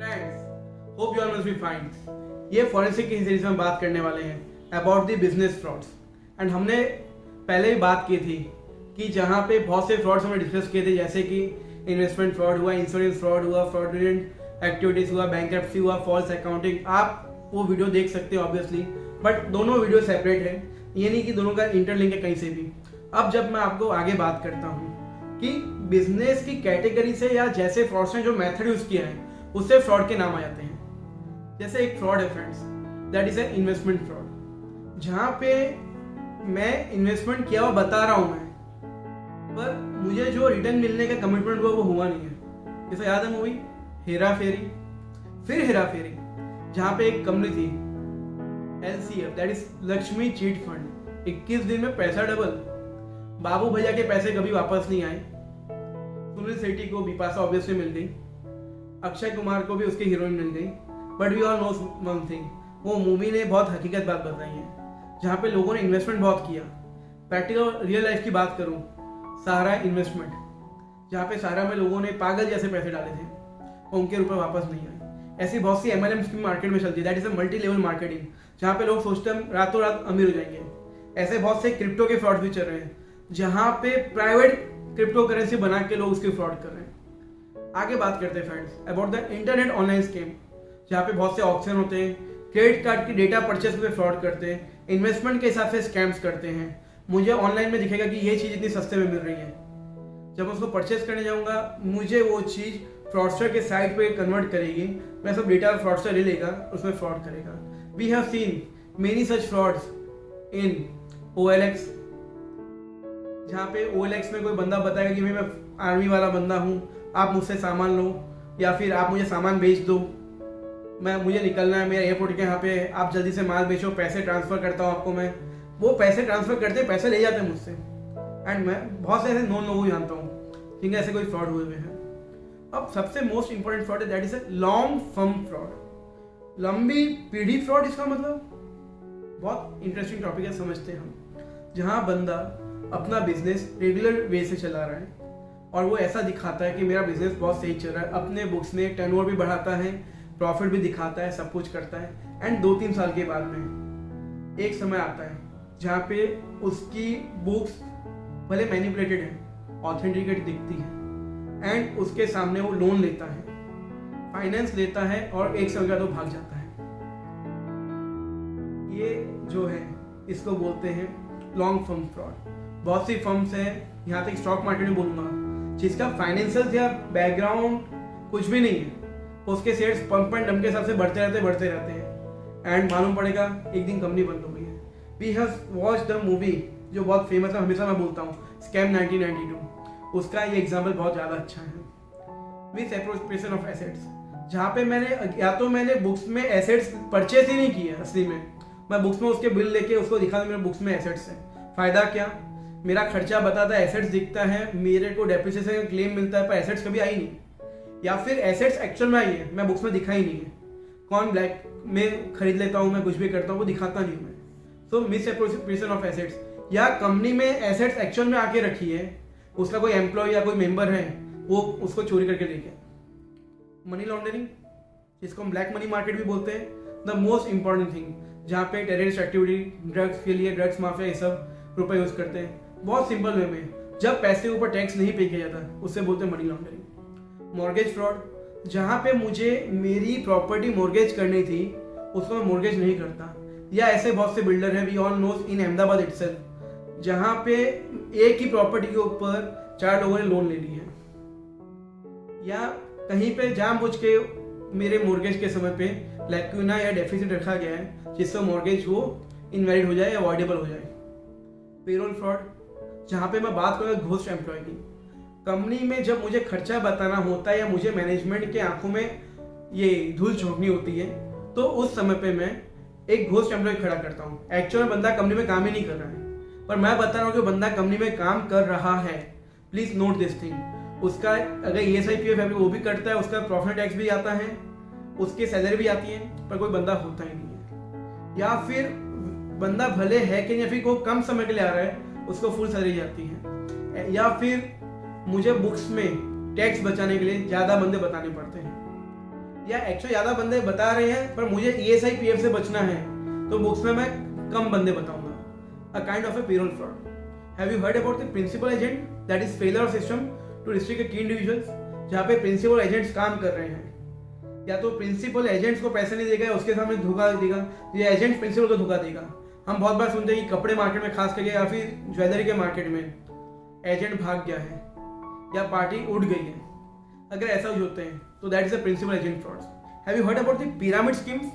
Friends, hope you all must be fine. ये forensic की series में बात करने वाले हैं about the business frauds. And हमने पहले भी बात की थी कि जहाँ पे बहुत से फ्रॉड्स हमने डिस्कस किए थे, जैसे कि इन्वेस्टमेंट फ्रॉड हुआ, इंश्योरेंस फ्रॉड हुआ, फ्रॉडुलेंट एक्टिविटीज हुआ, बैंक्रप्सी हुआ, फॉल्स अकाउंटिंग। आप वो वीडियो देख सकते हो ऑब्वियसली, बट दोनों वीडियो सेपरेट है, ये नहीं कि दोनों का इंटरलिंक है कहीं से भी। अब जब मैं आपको आगे बात करता हूँ कि बिजनेस की कैटेगरी से या जैसे फ्रॉड्स ने जो मेथड यूज किया है उससे फ्रॉड के नाम आ जाते हैं। जैसे एक फ्रॉड है friends, that is a investment fraud, जहाँ पे मैं इन्वेस्टमेंट किया हुआ बता रहा हूँ मैं, पर मुझे जो रिटर्न मिलने का कमिटमेंट हुआ वो हुआ नहीं है। जैसे याद है मूवी हेरा फेरी, फिर हेरा फेरी, जहाँ पे एक कंपनी थी LCF, that is Lakshmi chit fund. 21 दिन में पैसा डबल। बाबू भैया के पैसे कभी वापस नहीं आए। सुनील शेट्टी को बिपाशा ऑब्वियसली मिल गई, अक्षय कुमार को भी उसकी हीरोइन मिल गई, but we all know one thing, वो मूवी ने बहुत हकीकत बात बताई है, जहाँ पे लोगों ने इन्वेस्टमेंट बहुत किया। प्रैक्टिकल रियल लाइफ की बात करूँ, सहारा इन्वेस्टमेंट, जहाँ पे सहारा में लोगों ने पागल जैसे पैसे डाले थे और उनके रुपए वापस नहीं आए। ऐसी बहुत सी MLM स्कीम मार्केट में चलती है, that is a multi level marketing, जहाँ पे लोग सोचते हैं रातों रात अमीर हो जाएंगे। ऐसे बहुत से क्रिप्टो के फ्रॉड भी चल रहे हैं, जहाँ पे प्राइवेट क्रिप्टो करेंसी बना के लोग उसकी फ्रॉड कर रहे हैं। आगे बात करते हैं friends about the internet online scheme, जहाँ पे बहुत से ऑप्शन होते हैं, क्रेडिट कार्ड की डेटा परचेस पे फ्रॉड करते हैं, इन्वेस्टमेंट के हिसाब से स्कैम्स करते हैं। मुझे ऑनलाइन में दिखेगा कि ये चीज़ इतनी सस्ते में मिल रही है, जब मैं उसको परचेस करने जाऊँगा मुझे वो चीज़ फ्रॉडस्टर के साइट पे कन्वर्ट करेगी, मैं सब डेटा फ्रॉडस्टर ले लेगा, उसमें फ्रॉड करेगा। We have seen many such frauds in OLX, जहाँ पे OLX में कोई बंदा बताएगा कि मैं आर्मी वाला बंदा हूँ, आप मुझसे सामान लो, या फिर आप मुझे सामान बेच दो, मुझे निकलना है, मेरा एयरपोर्ट के यहाँ पे, आप जल्दी से माल बेचो, पैसे ट्रांसफर करता हूँ आपको मैं। वो पैसे ट्रांसफर करते, पैसे ले जाते हैं मुझसे। एंड मैं बहुत से ऐसे नॉन लोगों को जानता हूँ जिनके ऐसे कोई फ्रॉड हुए हैं। अब सबसे मोस्ट इंपॉर्टेंट फ्रॉड है that is a long firm fraud, लंबी पीढ़ी फ्रॉड। इसका मतलब बहुत इंटरेस्टिंग टॉपिक है, समझते हैं हम। जहाँ बंदा अपना बिजनेस रेगुलर वे से चला रहा है और वो ऐसा दिखाता है कि मेरा बिजनेस बहुत सही चल रहा है, अपने बुक्स में टर्नओवर भी बढ़ाता है, प्रॉफिट भी दिखाता है, सब कुछ करता है। एंड 2-3 साल के बाद में एक समय आता है जहाँ पे उसकी बुक्स भले मैनिपुलेटेड है, ऑथेंटिकेट दिखती है, एंड उसके सामने वो लोन लेता है, फाइनेंस लेता है, और एक समय बाद वो भाग जाता है। ये जो है इसको बोलते हैं लॉन्ग फर्म फ्रॉड। बहुत सी फर्म्स हैं, यहाँ तक स्टॉक मार्केट में बोलूँगा, जिसका फाइनेंशियल या बैकग्राउंड कुछ भी नहीं है, उसके शेयर्स पंप एंड डंप के हिसाब से बढ़ते रहते हैं, एंड मालूम पड़ेगा एक दिन कंपनी बंद हो गई है। We have watch the movie जो बहुत फेमस है, हमेशा मैं बोलता हूँ, स्कैम 1992, उसका ये एग्जाम्पल बहुत ज़्यादा अच्छा है। विथ एप्रोप्रिएशन ऑफ एसेट्स, जहाँ पे मैंने बुक्स में एसेट्स परचेस ही नहीं किए, असली में मैं बुक्स में उसके बिल लेके उसको दिखा मेरे बुक्स में एसेट्स है। फायदा क्या, मेरा खर्चा बताता है, एसेट्स दिखता है, मेरे को डेप्रिसिएशन का क्लेम मिलता है, पर एसेट्स कभी आई नहीं, या फिर एसेट्स एक्चुअल में आई है, मैं बुक्स में दिखा ही नहीं है। कौन ब्लैक में खरीद लेता हूँ, मैं कुछ भी करता हूँ, वो दिखाता नहीं हूँ मैं। सो मिस एप्रोप्रिएशन ऑफ एसेट्स, या कंपनी में एसेट्स एक्चुअल में आके रखी है, उसका कोई एम्प्लॉय या कोई मेंबर है, वो उसको चोरी करके ले गया। मनी लॉन्ड्रिंग, जिसको हम ब्लैक मनी मार्केट भी बोलते हैं। द मोस्ट इंपॉर्टेंट थिंग, जहाँ पे टेररिस्ट एक्टिविटी, ड्रग्स के लिए ड्रग्स माफिया ये सब रुपए यूज करते हैं, बहुत सिंपल वे में, जब पैसे ऊपर टैक्स नहीं पे किया जाता, उससे बोलते हैं मनी लॉन्ड्रिंग। मॉर्गेज फ्रॉड, जहाँ पे मुझे मेरी प्रॉपर्टी मॉर्गेज करनी थी, उसको मैं मॉर्गेज नहीं करता, या ऐसे बहुत से बिल्डर हैं, we all knows in Ahmedabad itself, जहाँ पे एक ही प्रॉपर्टी के ऊपर 4 लोगों ने लोन ले ली है, या कहीं पे जानबूझ के मेरे मॉर्गेज के समय पे लैक्यूना या डेफिसिट रखा गया है, जिससे मॉर्गेज वो इनवैलिड हो जाए या अवॉइडेबल हो जाए। पेरोल फ्रॉड, जहाँ पे मैं बात करूँगा घोस्ट एम्प्लॉय की, कंपनी में जब मुझे खर्चा बताना होता है या मुझे मैनेजमेंट के आंखों में ये धूल झोंकनी होती है, तो उस समय पे मैं एक घोस्ट एम्प्लॉय खड़ा करता हूँ। एक्चुअल में बंदा कंपनी में काम ही नहीं कर रहा है, पर मैं बता रहा हूँ कि बंदा कंपनी में काम कर रहा है। Please note this thing. उसका अगर ESI PF है वो भी करता है, उसका प्रॉफिट टैक्स भी आता है, उसकी सैलरी भी आती है, पर कोई बंदा होता ही नहीं है। या फिर बंदा भले है कि, या फिर कोई कम समय के लिए आ रहा है, उसको फुल सैलरी आती है, या फिर मुझे बुक्स में टैक्स बचाने के लिए ज़्यादा बंदे बताने पड़ते हैं। या 100 ज़्यादा बंदे बता रहे हैं पर मुझे ESI PF से बचना है, तो बुक्स में मैं कम बंदे बताऊंगा। A kind of a payroll fraud. Have you heard about the principal agent that is failure of system to restrict की इंडिविजुअल्स? जहाँ पे प्रिंसिपल एजेंट्स काम कर रहे हैं, या तो प्रिंसिपल एजेंट्स को पैसे नहीं देगा, उसके सामने धोखा देगा, या एजेंट प्रिंसिपल को धोखा देगा। हम बहुत बार सुनते हैं कि कपड़े मार्केट में खास करके या फिर ज्वेलरी के मार्केट में एजेंट भाग गया है या पार्टी उड़ गई है। अगर ऐसा कुछ होते हैं तो that is a principal agent frauds. Have you heard about the pyramid schemes?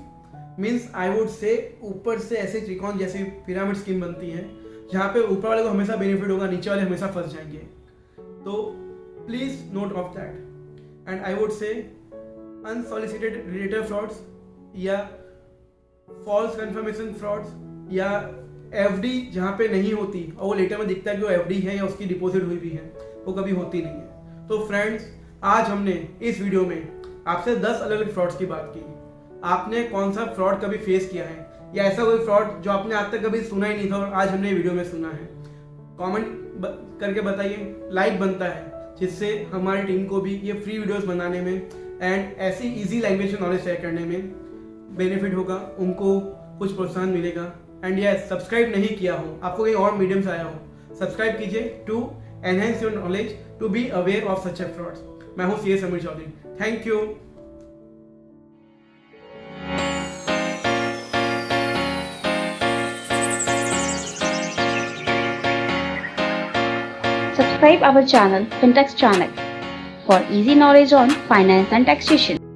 Means I would say ऊपर से ऐसे त्रिकोण जैसी पिरामिड स्कीम बनती है जहाँ पे ऊपर वाले को हमेशा बेनिफिट होगा, नीचे वाले हमेशा फंस जाएंगे। तो please note of that. And I would say unsolicited realtor frauds या फॉल्स कंफर्मेशन फ्रॉड्स या FD जहाँ पे नहीं होती और वो लेटर में दिखता है कि वो FD है या उसकी डिपॉजिट हुई भी है, वो कभी होती नहीं है। तो फ्रेंड्स, आज हमने इस वीडियो में आपसे 10 अलग अलग फ्रॉड्स की बात की। आपने कौन सा फ्रॉड कभी फेस किया है या ऐसा कोई फ्रॉड जो आपने आज तक कभी सुना ही नहीं था और आज हमने वीडियो में सुना है? कमेंट करके बताइए। लाइक बनता है जिससे हमारी टीम को भी ये फ्री वीडियोस बनाने में एंड ऐसी इजी लैंग्वेज में नॉलेज शेयर करने में बेनिफिट होगा, उनको कुछ प्रोत्साहन मिलेगा। एंड यस, सब्सक्राइब नहीं किया हो, आपको कहीं और मीडियम से आया हो, सब्सक्राइब कीजिए to enhance your knowledge to be aware of such a frauds. मैं हूं CS Sameer Chaudhary. Thank you. Subscribe our channel, Fintax Channel, for easy knowledge on finance and taxation.